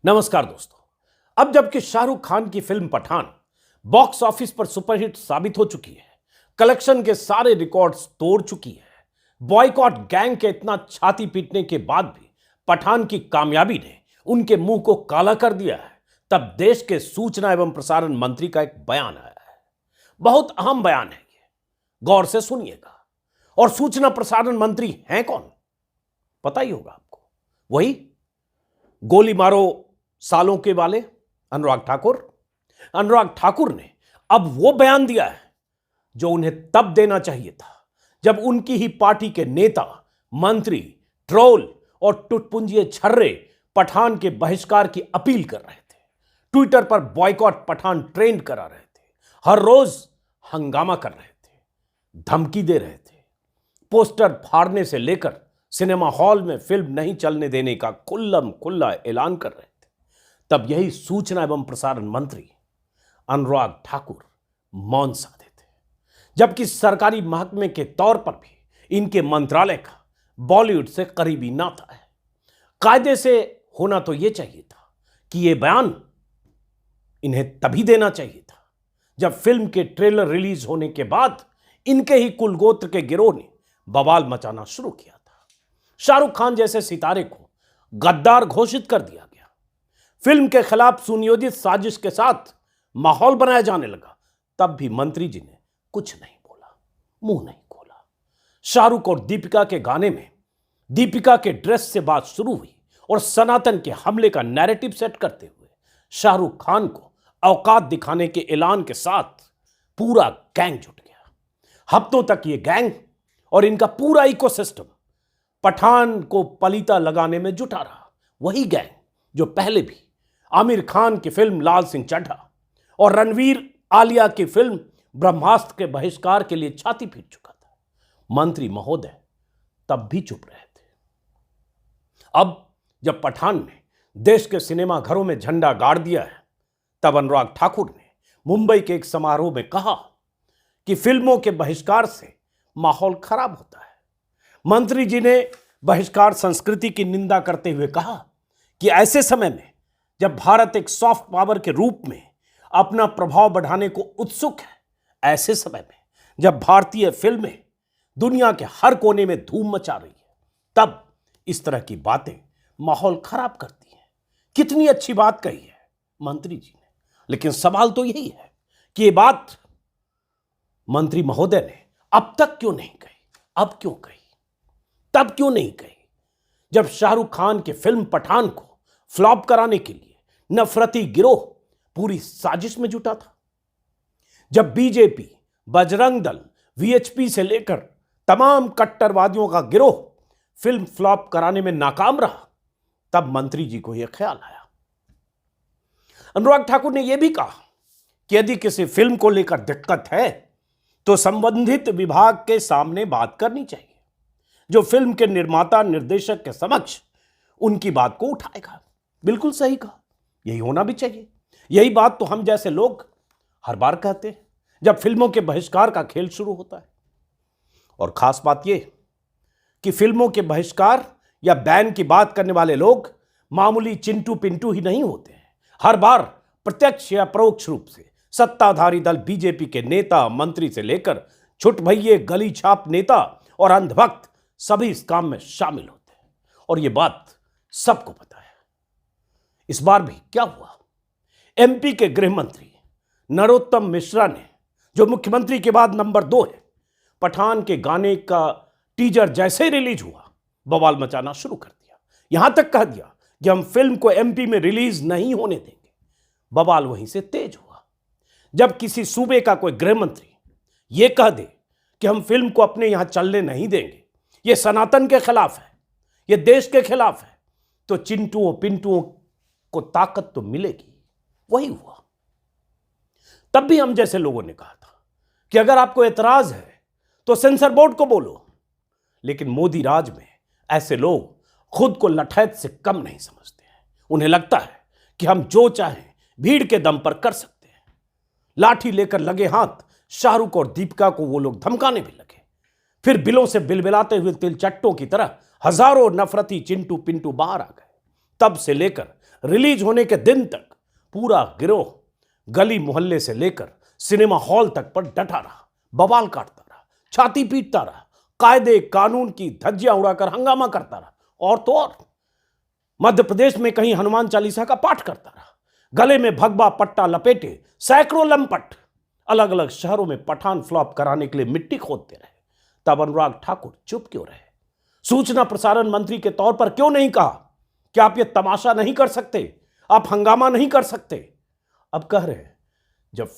नमस्कार दोस्तों। अब जबकि शाहरुख खान की फिल्म पठान बॉक्स ऑफिस पर सुपरहिट साबित हो चुकी है, कलेक्शन के सारे रिकॉर्ड्स तोड़ चुकी है, बॉयकॉट गैंग के इतना छाती पीटने के बाद भी पठान की कामयाबी ने उनके मुंह को काला कर दिया है, तब देश के सूचना एवं प्रसारण मंत्री का एक बयान आया है। बहुत अहम बयान है ये, गौर से सुनिएगा। और सूचना प्रसारण मंत्री हैं कौन? पता ही होगा आपको, वही गोली मारो सालों के वाले अनुराग ठाकुर। अनुराग ठाकुर ने अब वो बयान दिया है जो उन्हें तब देना चाहिए था जब उनकी ही पार्टी के नेता, मंत्री, ट्रोल और टुटपुंजिए छर्रे पठान के बहिष्कार की अपील कर रहे थे, ट्विटर पर बॉयकॉट पठान ट्रेंड करा रहे थे, हर रोज हंगामा कर रहे थे, धमकी दे रहे थे, पोस्टर फाड़ने से लेकर सिनेमा हॉल में फिल्म नहीं चलने देने का खुल्लम खुल्ला ऐलान कर रहे थे। तब यही सूचना एवं प्रसारण मंत्री अनुराग ठाकुर मौन साधे थे, जबकि सरकारी महकमे के तौर पर भी इनके मंत्रालय का बॉलीवुड से करीबी नाता है। कायदे से होना तो यह चाहिए था कि यह बयान इन्हें तभी देना चाहिए था जब फिल्म के ट्रेलर रिलीज होने के बाद इनके ही कुलगोत्र के गिरोह ने बवाल मचाना शुरू किया था। शाहरुख खान जैसे सितारे को गद्दार घोषित कर दिया गया, फिल्म के खिलाफ सुनियोजित साजिश के साथ माहौल बनाया जाने लगा, तब भी मंत्री जी ने कुछ नहीं बोला, मुंह नहीं खोला। शाहरुख और दीपिका के गाने में दीपिका के ड्रेस से बात शुरू हुई और सनातन के हमले का नैरेटिव सेट करते हुए शाहरुख खान को औकात दिखाने के ऐलान के साथ पूरा गैंग जुट गया। हफ्तों तक ये गैंग और इनका पूरा इकोसिस्टम पठान को पलीता लगाने में जुटा रहा, वही गैंग जो पहले भी आमिर खान की फिल्म लाल सिंह चड्ढा और रणवीर आलिया की फिल्म ब्रह्मास्त्र के बहिष्कार के लिए छाती पीट चुका था। मंत्री महोदय तब भी चुप रहे थे। अब जब पठान ने देश के सिनेमा घरों में झंडा गाड़ दिया है, तब अनुराग ठाकुर ने मुंबई के एक समारोह में कहा कि फिल्मों के बहिष्कार से माहौल खराब होता है। मंत्री जी ने बहिष्कार संस्कृति की निंदा करते हुए कहा कि ऐसे समय में जब भारत एक सॉफ्ट पावर के रूप में अपना प्रभाव बढ़ाने को उत्सुक है, ऐसे समय में जब भारतीय फिल्में दुनिया के हर कोने में धूम मचा रही है, तब इस तरह की बातें माहौल खराब करती हैं। कितनी अच्छी बात कही है मंत्री जी ने, लेकिन सवाल तो यही है कि ये बात मंत्री महोदय ने अब तक क्यों नहीं कही, अब क्यों कही, तब क्यों नहीं कही जब शाहरुख खान की फिल्म पठान को फ्लॉप कराने के लिए नफरती गिरोह पूरी साजिश में जुटा था। जब बीजेपी, बजरंग दल, वीएचपी से लेकर तमाम कट्टरवादियों का गिरोह फिल्म फ्लॉप कराने में नाकाम रहा, तब मंत्री जी को यह ख्याल आया। अनुराग ठाकुर ने यह भी कहा कि यदि किसी फिल्म को लेकर दिक्कत है तो संबंधित विभाग के सामने बात करनी चाहिए, जो फिल्म के निर्माता निर्देशक के समक्ष उनकी बात को उठाएगा। बिल्कुल सही कहा, यही होना भी चाहिए। यही बात तो हम जैसे लोग हर बार कहते हैं जब फिल्मों के बहिष्कार का खेल शुरू होता है। और खास बात यह कि फिल्मों के बहिष्कार या बैन की बात करने वाले लोग मामूली चिंटू पिंटू ही नहीं होते हैं। हर बार प्रत्यक्ष या परोक्ष रूप से सत्ताधारी दल बीजेपी के नेता, मंत्री से लेकर छुटभइये गली छाप नेता और अंधभक्त सभी इस काम में शामिल होते हैं, और यह बात सबको पता है। इस बार भी क्या हुआ? एमपी के गृह मंत्री नरोत्तम मिश्रा ने, जो मुख्यमंत्री के बाद नंबर 2 है, पठान के गाने का टीजर जैसे ही रिलीज हुआ बवाल मचाना शुरू कर दिया। यहां तक कह दिया कि हम फिल्म को एमपी में रिलीज नहीं होने देंगे। बवाल वहीं से तेज हुआ। जब किसी सूबे का कोई गृह मंत्री यह कह दे कि हम फिल्म को अपने यहां चलने नहीं देंगे, यह सनातन के खिलाफ है, यह देश के खिलाफ है, तो चिंटुओं पिंटुओं को ताकत तो मिलेगी। वही हुआ। तब भी हम जैसे लोगों ने कहा था कि अगर आपको एतराज है तो सेंसर बोर्ड को बोलो, लेकिन मोदी राज में ऐसे लोग खुद को लठैत से कम नहीं समझते हैं। उन्हें लगता है कि हम जो चाहें भीड़ के दम पर कर सकते हैं। लाठी लेकर लगे हाथ शाहरुख और दीपिका को वो लोग धमकाने भी लगे। फिर बिलों से बिलबिलाते हुए तिलचट्टों की तरह हजारों नफरती चिंटू पिंटू बाहर आ गए। तब से लेकर रिलीज होने के दिन तक पूरा गिरोह गली मोहल्ले से लेकर सिनेमा हॉल तक पर डटा रहा, बवाल काटता रहा, छाती पीटता रहा, कायदे कानून की धज्जियां उड़ाकर हंगामा करता रहा। और तो और मध्य प्रदेश में कहीं हनुमान चालीसा का पाठ करता रहा, गले में भगवा पट्टा लपेटे सैकड़ों लंपट अलग अलग शहरों में पठान फ्लॉप कराने के लिए मिट्टी खोदते रहे। तब अनुराग ठाकुर चुप क्यों रहे? सूचना प्रसारण मंत्री के तौर पर क्यों नहीं कहा कि आप ये तमाशा नहीं कर सकते, आप हंगामा नहीं कर सकते? अब कह रहे हैं जब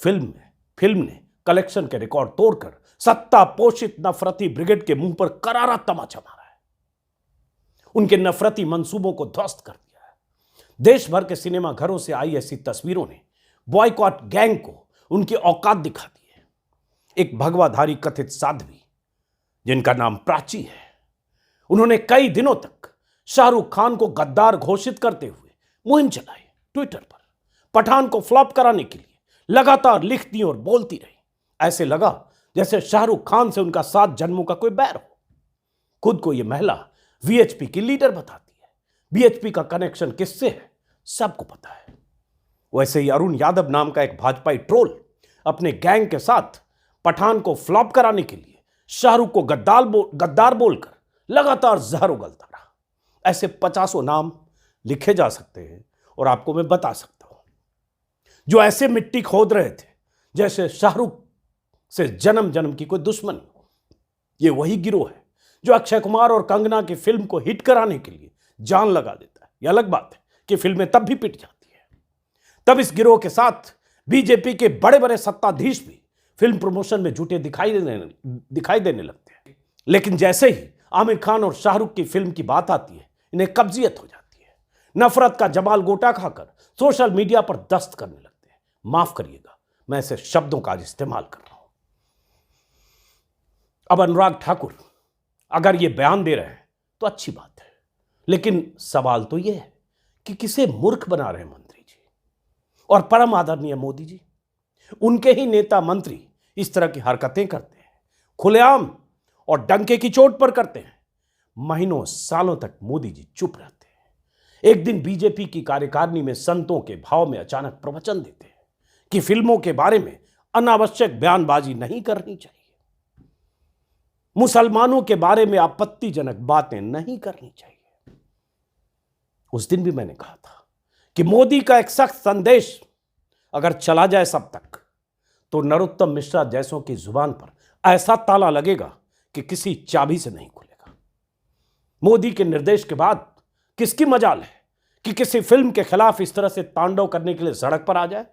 फिल्म ने कलेक्शन के रिकॉर्ड तोड़कर सत्ता पोषित नफरती ब्रिगेड के मुंह पर करारा तमाचा मारा है, उनके नफरती मंसूबों को ध्वस्त कर दिया है। देश भर के सिनेमा घरों से आई ऐसी तस्वीरों ने बॉयकॉट गैंग को उनकी औकात दिखा दी है। एक भगवाधारी कथित साध्वी जिनका नाम प्राची है, उन्होंने कई दिनों तक शाहरुख खान को गद्दार घोषित करते हुए मुहिम चलाई। ट्विटर पर पठान को फ्लॉप कराने के लिए लगातार लिखती और बोलती रही। ऐसे लगा जैसे शाहरुख खान से उनका 7 जन्मों का कोई बैर हो। खुद को यह महिला वीएचपी की लीडर बताती है। वीएचपी का कनेक्शन किससे है सबको पता है। वैसे ही अरुण यादव नाम का एक भाजपाई ट्रोल अपने गैंग के साथ पठान को फ्लॉप कराने के लिए शाहरुख को गद्दार बोलकर लगातार जहर उगलता रहा। ऐसे 50 नाम लिखे जा सकते हैं और आपको मैं बता सकता हूं जो ऐसे मिट्टी खोद रहे थे जैसे शाहरुख से जन्म जन्म की कोई दुश्मनी हो। यह वही गिरोह है जो अक्षय कुमार और कंगना की फिल्म को हिट कराने के लिए जान लगा देता है। यह अलग बात है कि फिल्में तब भी पिट जाती है। तब इस गिरोह के साथ बीजेपी के बड़े बड़े सत्ताधीश भी फिल्म प्रमोशन में जुटे दिखाई देने लगते हैं। लेकिन जैसे ही आमिर खान और शाहरुख की फिल्म की बात आती है, इन्हें कब्जियत हो जाती है। नफरत का जमाल गोटा खाकर सोशल मीडिया पर दस्त करने लगते हैं। माफ करिएगा, मैं ऐसे शब्दों का आज इस्तेमाल कर रहा हूं। अब अनुराग ठाकुर अगर ये बयान दे रहे हैं तो अच्छी बात है, लेकिन सवाल तो यह है कि किसे मूर्ख बना रहे हैं मंत्री जी और परम आदरणीय मोदी जी। उनके ही नेता मंत्री इस तरह की हरकतें करते हैं, खुलेआम और डंके की चोट पर करते हैं। महीनों सालों तक मोदी जी चुप रहते हैं। एक दिन बीजेपी की कार्यकारिणी में संतों के भाव में अचानक प्रवचन देते हैं कि फिल्मों के बारे में अनावश्यक बयानबाजी नहीं करनी चाहिए, मुसलमानों के बारे में आपत्तिजनक बातें नहीं करनी चाहिए। उस दिन भी मैंने कहा था कि मोदी का एक सख्त संदेश अगर चला जाए सब तक तो नरोत्तम मिश्रा जैसों की जुबान पर ऐसा ताला लगेगा कि किसी चाबी से नहीं खुलेगा। मोदी के निर्देश के बाद किसकी मजाल है कि किसी फिल्म के खिलाफ इस तरह से तांडव करने के लिए सड़क पर आ जाए,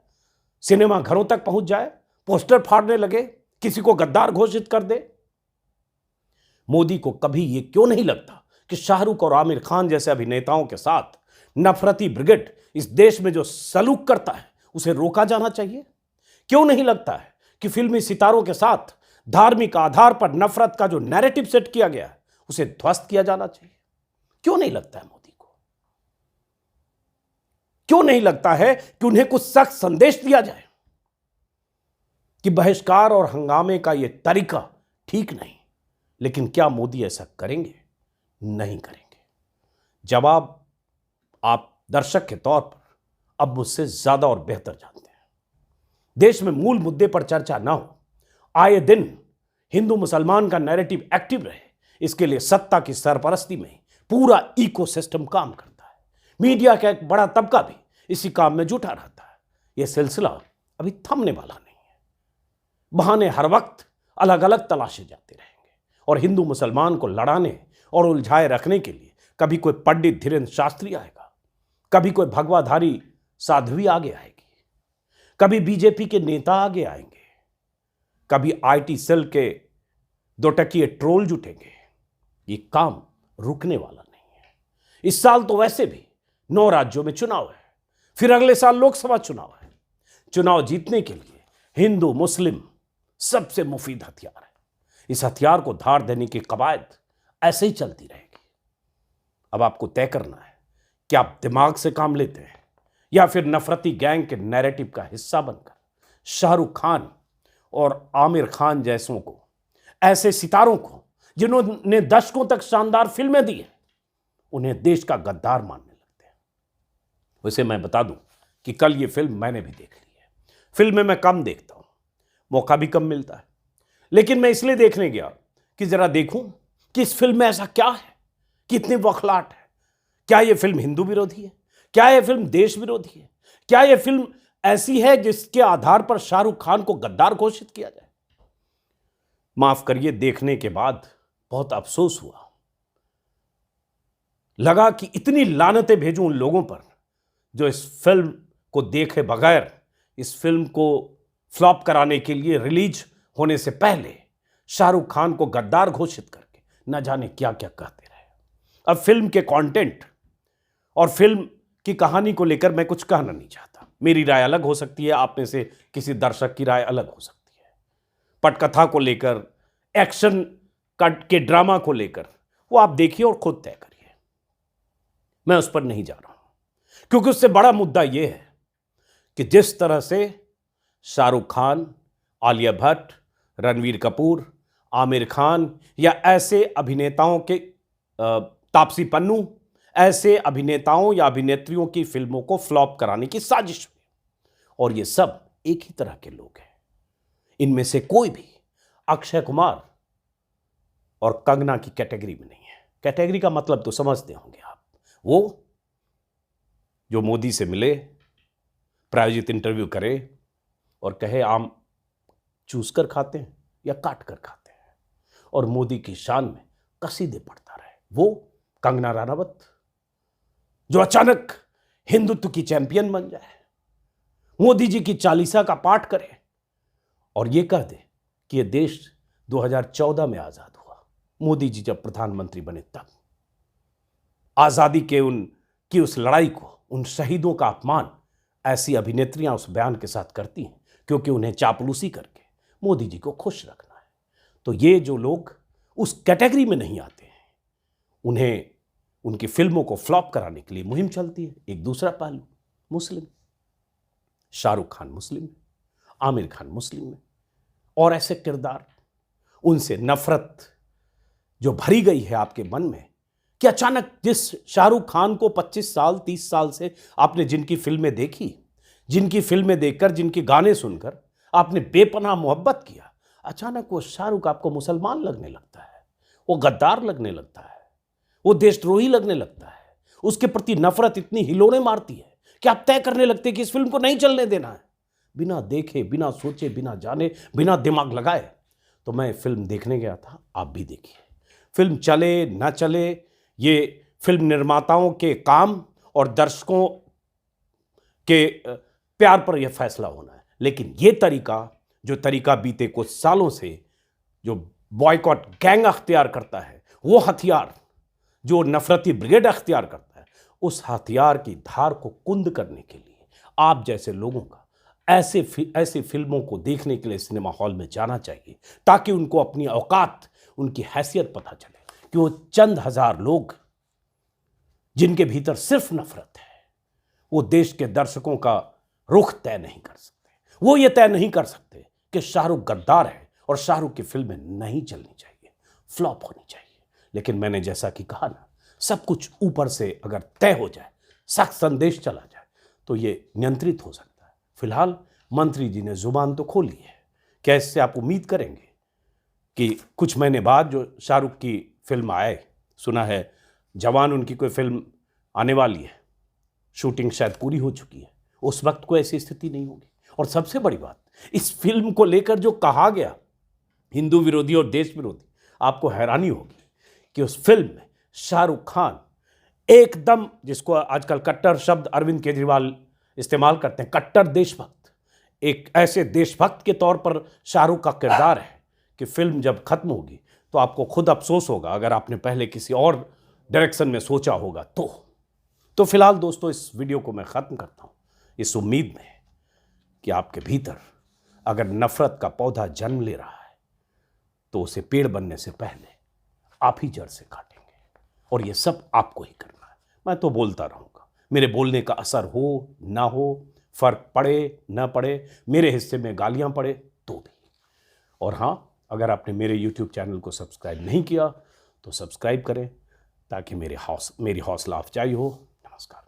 सिनेमा घरों तक पहुंच जाए, पोस्टर फाड़ने लगे, किसी को गद्दार घोषित कर दे। मोदी को कभी यह क्यों नहीं लगता कि शाहरुख और आमिर खान जैसे अभिनेताओं के साथ नफरती ब्रिगेड इस देश में जो सलूक करता है उसे रोका जाना चाहिए? क्यों नहीं लगता है कि फिल्मी सितारों के साथ धार्मिक आधार पर नफरत का जो नैरेटिव सेट किया गया है उसे ध्वस्त किया जाना चाहिए? क्यों नहीं लगता है मोदी को? क्यों नहीं लगता है कि उन्हें कुछ सख्त संदेश दिया जाए कि बहिष्कार और हंगामे का यह तरीका ठीक नहीं? लेकिन क्या मोदी ऐसा करेंगे? नहीं करेंगे। जवाब आप दर्शक के तौर पर अब मुझसे ज्यादा और बेहतर जानते हैं। देश में मूल मुद्दे पर चर्चा ना हो, आए दिन हिंदू मुसलमान का नैरेटिव एक्टिव रहे, इसके लिए सत्ता की सरपरस्ती में पूरा इकोसिस्टम काम करता है। मीडिया का एक बड़ा तबका भी इसी काम में जुटा रहता है। यह सिलसिला अभी थमने वाला नहीं है। बहाने हर वक्त अलग अलग तलाशे जाते रहेंगे और हिंदू मुसलमान को लड़ाने और उलझाए रखने के लिए कभी कोई पंडित धीरेन्द्र शास्त्री आएगा, कभी कोई भगवाधारी साध्वी आगे आएगी, कभी बीजेपी के नेता आगे आएंगे, कभी आईटी सेल के 2 टकिए ट्रोल जुटेंगे। ये काम रुकने वाला नहीं है। इस साल तो वैसे भी 9 राज्यों में चुनाव है, फिर अगले साल लोकसभा चुनाव है। चुनाव जीतने के लिए हिंदू मुस्लिम सबसे मुफीद हथियार है। इस हथियार को धार देने की कवायद ऐसे ही चलती रहेगी। अब आपको तय करना है कि आप दिमाग से काम लेते हैं या फिर नफरती गैंग के नैरेटिव का हिस्सा बनकर शाहरुख खान और आमिर खान जैसों को, ऐसे सितारों को जिन्होंने दशकों तक शानदार फिल्में दी हैं, उन्हें देश का गद्दार मानने लगते हैं। वैसे मैं बता दूं कि कल ये फिल्म मैंने भी देख ली है। फिल्में मैं कम देखता हूं, मौका भी कम मिलता है, लेकिन मैं इसलिए देखने गया कि जरा देखूं कि इस फिल्म में ऐसा क्या है कि इतनी बौखलाहट है। क्या यह फिल्म हिंदू विरोधी है? क्या यह फिल्म देश विरोधी है? क्या यह फिल्म ऐसी है जिसके आधार पर शाहरुख खान को गद्दार घोषित किया जाए? माफ करिए, देखने के बाद बहुत अफसोस हुआ। लगा कि इतनी लानतें भेजूं उन लोगों पर जो इस फिल्म को देखे बगैर इस फिल्म को फ्लॉप कराने के लिए रिलीज होने से पहले शाहरुख खान को गद्दार घोषित करके न जाने क्या क्या कहते रहे। अब फिल्म के कंटेंट और फिल्म की कहानी को लेकर मैं कुछ कहना नहीं चाहता। मेरी राय अलग हो सकती है, आप में से किसी दर्शक की राय अलग हो सकती है। पटकथा को लेकर, एक्शन कट के ड्रामा को लेकर, वो आप देखिए और खुद तय करिए। मैं उस पर नहीं जा रहा हूं, क्योंकि उससे बड़ा मुद्दा यह है कि जिस तरह से शाहरुख खान, आलिया भट्ट, रणवीर कपूर, आमिर खान या ऐसे अभिनेताओं के तापसी पन्नू, ऐसे अभिनेताओं या अभिनेत्रियों की फिल्मों को फ्लॉप कराने की साजिश हुई, और ये सब एक ही तरह के लोग हैं। इनमें से कोई भी अक्षय कुमार और कंगना की कैटेगरी में नहीं है। कैटेगरी का मतलब तो समझते होंगे आप, वो जो मोदी से मिले, प्रायोजित इंटरव्यू करे और कहे आम चूस कर खाते हैं या काट कर खाते हैं, और मोदी की शान में कसीदे पढ़ता रहे, वो कंगना रनावत, जो अचानक हिंदुत्व की चैंपियन बन जाए, मोदी जी की चालीसा का पाठ करे और ये कह दे कि ये देश 2014 में आजाद हुआ, मोदी जी जब प्रधानमंत्री बने तब। आजादी के उनकी उस लड़ाई को, उन शहीदों का अपमान ऐसी अभिनेत्रियां उस बयान के साथ करती हैं क्योंकि उन्हें चापलूसी करके मोदी जी को खुश रखना है। तो ये जो लोग उस कैटेगरी में नहीं आते हैं, उन्हें उनकी फिल्मों को फ्लॉप कराने के लिए मुहिम चलती है। एक दूसरा पहलू, मुस्लिम, शाहरुख खान मुस्लिम है, आमिर खान मुस्लिम है, और ऐसे किरदार, उनसे नफरत जो भरी गई है आपके मन में कि अचानक जिस शाहरुख खान को 25 साल 30 साल से आपने जिनकी फिल्में देखी, जिनकी फिल्में देखकर, जिनके गाने सुनकर आपने बेपनाह मोहब्बत किया, अचानक वो शाहरुख आपको मुसलमान लगने लगता है, वो गद्दार लगने लगता है, वो देशद्रोही लगने लगता है। उसके प्रति नफरत इतनी हिलोड़े मारती है कि आप तय करने लगते हैं कि इस फिल्म को नहीं चलने देना है, बिना देखे, बिना सोचे, बिना जाने, बिना दिमाग लगाए। तो मैं फिल्म देखने गया था, आप भी देखिए। फिल्म चले ना चले, ये फिल्म निर्माताओं के काम और दर्शकों के प्यार पर यह फैसला होना है। लेकिन ये तरीका, जो तरीका बीते कुछ सालों से जो बॉयकॉट गैंग अख्तियार करता है, वो हथियार जो नफरती ब्रिगेड अख्तियार करता है, उस हथियार की धार को कुंद करने के लिए आप जैसे लोगों का ऐसे फिल्मों को देखने के लिए सिनेमा हॉल में जाना चाहिए, ताकि उनको अपनी औकात, उनकी हैसियत पता चले कि वो चंद हजार लोग जिनके भीतर सिर्फ नफरत है, वो देश के दर्शकों का रुख तय नहीं कर सकते। वो ये तय नहीं कर सकते कि शाहरुख गद्दार है और शाहरुख की फिल्में नहीं चलनी चाहिए, फ्लॉप होनी चाहिए। लेकिन मैंने जैसा कि कहा ना, सब कुछ ऊपर से अगर तय हो जाए, सख्त संदेश चला जाए, तो ये नियंत्रित हो सकता है। फिलहाल मंत्री जी ने जुबान तो खोली है, क्या इससे आप उम्मीद करेंगे कि कुछ महीने बाद जो शाहरुख की फिल्म आए, सुना है जवान उनकी कोई फिल्म आने वाली है, शूटिंग शायद पूरी हो चुकी है, उस वक्त कोई ऐसी स्थिति नहीं होगी। और सबसे बड़ी बात, इस फिल्म को लेकर जो कहा गया हिंदू विरोधी और देश विरोधी, आपको हैरानी होगी कि उस फिल्म में शाहरुख खान एकदम, जिसको आजकल कट्टर शब्द अरविंद केजरीवाल इस्तेमाल करते हैं, कट्टर देशभक्त, एक ऐसे देशभक्त के तौर पर शाहरुख का किरदार है कि फिल्म जब खत्म होगी तो आपको खुद अफसोस होगा, अगर आपने पहले किसी और डायरेक्शन में सोचा होगा तो फिलहाल दोस्तों, इस वीडियो को मैं ख़त्म करता हूँ इस उम्मीद में कि आपके भीतर अगर नफरत का पौधा जन्म ले रहा है तो उसे पेड़ बनने से पहले आप ही जड़ से काटेंगे, और ये सब आपको ही करना है। मैं तो बोलता रहूँगा, मेरे बोलने का असर हो ना हो, फर्क पड़े ना पड़े, मेरे हिस्से में गालियाँ पड़े तो भी। और हाँ, अगर आपने मेरे YouTube चैनल को सब्सक्राइब नहीं किया तो सब्सक्राइब करें, ताकि मेरी हौसला अफजाई हो। नमस्कार।